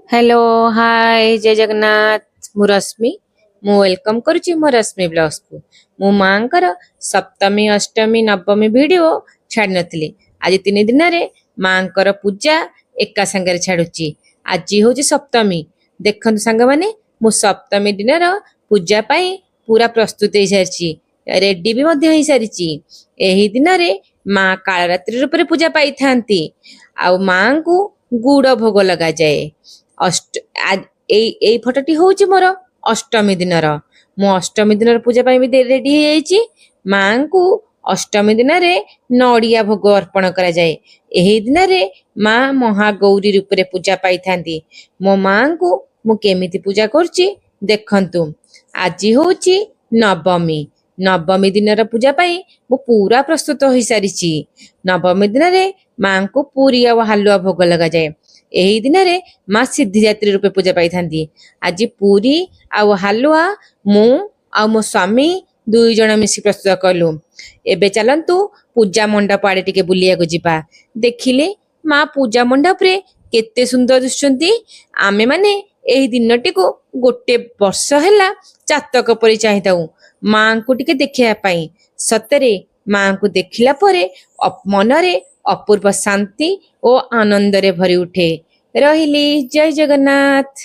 Hello hi जय जगन्नाथ मु रश्मि मु वेलकम करुच्ची मो रश्मि ब्लॉग्स को मु मांकर सप्तमी अष्टमी नवमी वीडियो छाड़ी नथली आज 3 दिन रे मांकर पूजा एका संगे छाड़ुची। आज हूँ सप्तमी देखु सांग माने मु सप्तमी दिन पूजा पाई पूरा प्रस्तुत हो सारी रेडी भी मध्य हो सारी। एही दिन रे माँ कालरात्रि रूप पूजा पाई थांती आउ माँ को गुड़ भोग लगा जाए। अष्ट एई फटोटी होउची मोर अष्टमी दिनर मु अष्टमी दिनर पूजा पाई भी रेडी हो जाइची। माँ को अष्टमी दिन रे नड़िया भोग अर्पण करा जाए। एही दिन रे माँ महागौरी रूप रे पूजा पाई थांती। मो माँ को मु केमिति पूजा करची देखंतु। आज होउची नवमी नवमी दिनर पूजा पाई मु पूरा प्रस्तुत हो सारी। नवमी दिन रे माँ को पूरी आ हलुआ भोग लगा जाए। एही दिन रे माँ सिद्धिदात्री रूपे पूजा पाई थांती। आज पूरी आउ हलुआ मु आ मो स्वामी दुई जण मिसी प्रस्तुत कलु। एबे चलंतु पूजा मंडप आड़े टिके बुलिया को जिबा। देखिले माँ पूजा मंडप रे केते सुंदर दिसुचंती। आमे माने एही दिनटी को गोटे वर्ष हैला चातक परि चाहिताऊ माँ को टिके देखिया पाई। सतरे माँ को देखिला परे मनरे अपूर्व शांति और आनंद रे भरी उठे। रहिली जय जगन्नाथ।